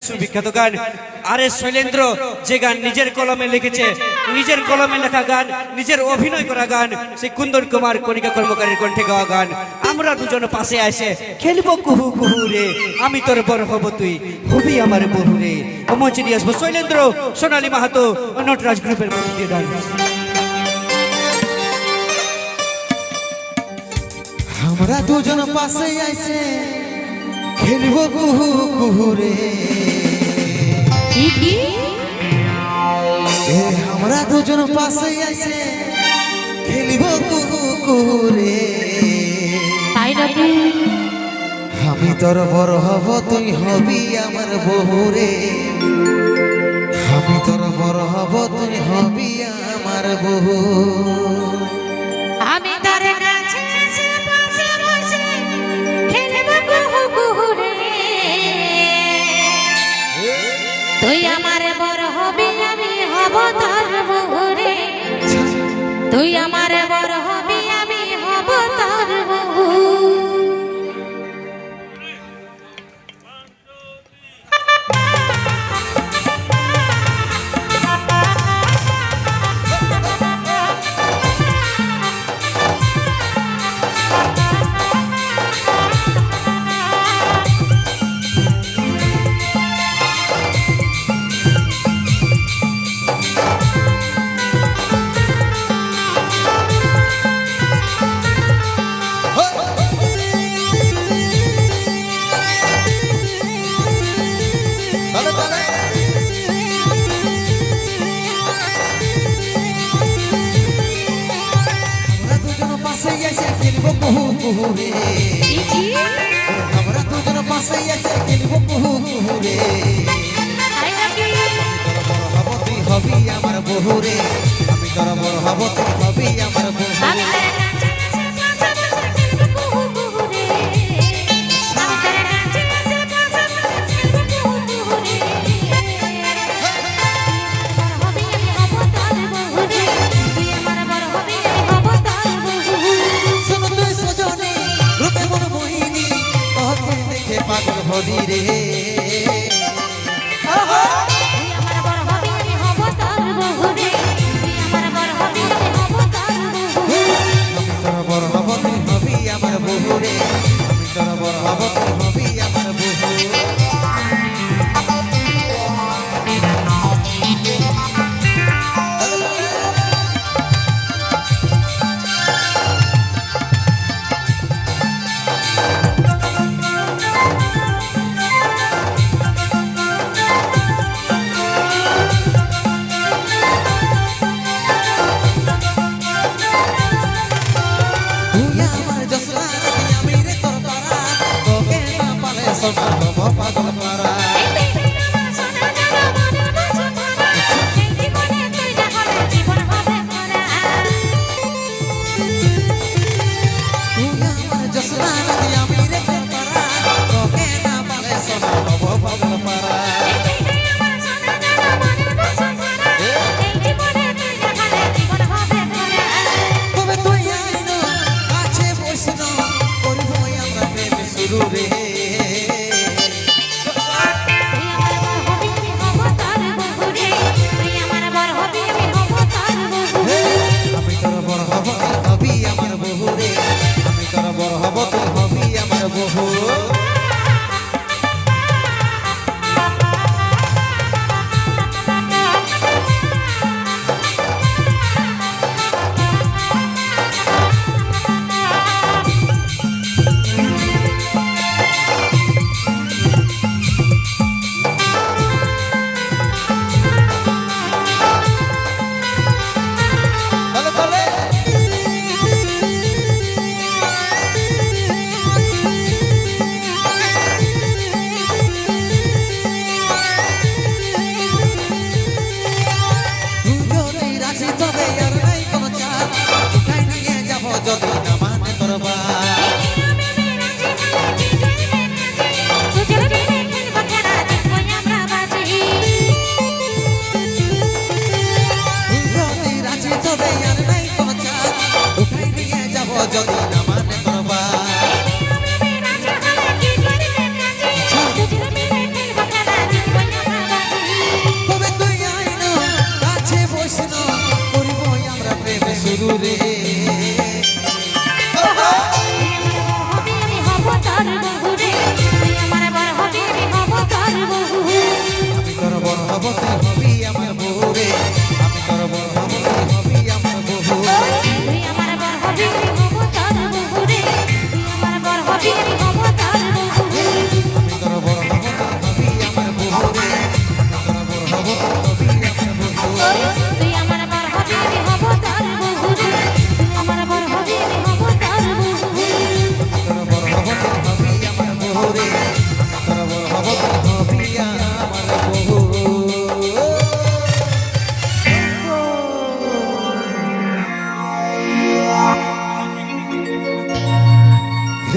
সুবিখ্যাত গান আরে শৈলেন্দ্র যে গান নিজের কলমে লিখেছে, নিজের কলমে লেখা গান, নিজের অভিনয় করা গান, সেই কুন্দন কুমার কণিকা কর্মকারের কণ্ঠে গাওয়া গান। আমরা দুজন পাশে আসে খেলবো কুহু কুহু রে, আমি তোর বড় হব তুই হবি আমার বহু রে। মঞ্চে নিয়ে আসবো শৈলেন্দ্র, সোনালী মাহাতো, নটরাজ গ্রুপের মধ্যে গান। আমরা দুজন পাশে আইছে খেলবো কুহু কুহু রে, আমরা দুজন পাশে আইছে খেলবো কুহু কুহু রে। আমি তোর বড় হব তুই হবি আমার বহু রে, আমি তোর বড় হব তুই হবি আমার বহু। আমি তার কাছে পাশে বসে খেলবো কুহু কুহু রে, তুই আমার বড় হবি আমি হব তোর বহু রে, তুই আমার বড় হবি আমি হব তোর বহু। আমরা দুজন পাশে এসে খেলবো কুহু কুহু রে, তোর বড় হব তুই হবি আমার বহু রে, আমি তোর বড় হব তুই হবি আমার বহু। আমি তার কাছে পাশে বসে খেলবো কুহু কুহু রে, আমি তার কাছে পাশে বসে খেলবো কুহু কুহু রে, বড় হবি আমি হব তোর বহু রে, তুই আমার বড় হবি আমি হব তোর বহু। শোনো তুই সজনে রূপে মন মোহিনী, তোকে দেখে পাগল হবি রে, তুই আমার বড় হবি আমি হব তোর বহু রে, তুই আমার বড় হবি আমি হব তোর বহু। আমি তোর বড় হব তুই হবি আমার বহু রে, আমি তোর বড় হব তুই হবি আমার বহু। পাগল পারা এই পৃথিবী আমার সোনা জানা মনের বাসনা, এই জীবনে তুই না হলে জীবন হবে ভরা। তুই আমার জসনা নদী আমি রে তোর পারা, তোকে না পালে সোনা হব পাগল পারা। এই পৃথিবী আমার সোনা জানা মনের বাসনা, এই জীবনে তুই না হলে জীবন হবে ভরা। তবে তুই আইনো কাছে বসনো করব আমরা প্রেম শুরু রে, তুই আমার বড় হবি আমি হব তোর বহু রে, তুই আমার বড় হবি আমি হব তোর বহু। আমি তোর বড় হব তুই হবি আমার বহু রে, আমি তোর বড় হব তুই হবি আমার বহু।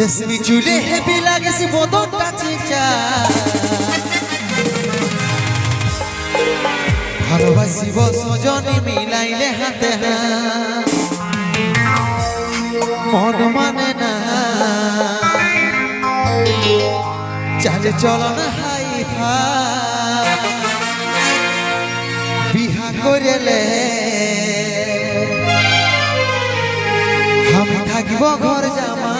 রেশমি চুলে হেবি লাগেছে বদনটা চিচা ভালোবাসিব সজনী মিলাইলে হাতে হাত মন মানে না চালে চলন হাই বিহা করেলে আমি থাকিব ঘর জামা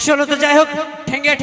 চলো তো যাই হোক ঠেঙ্গে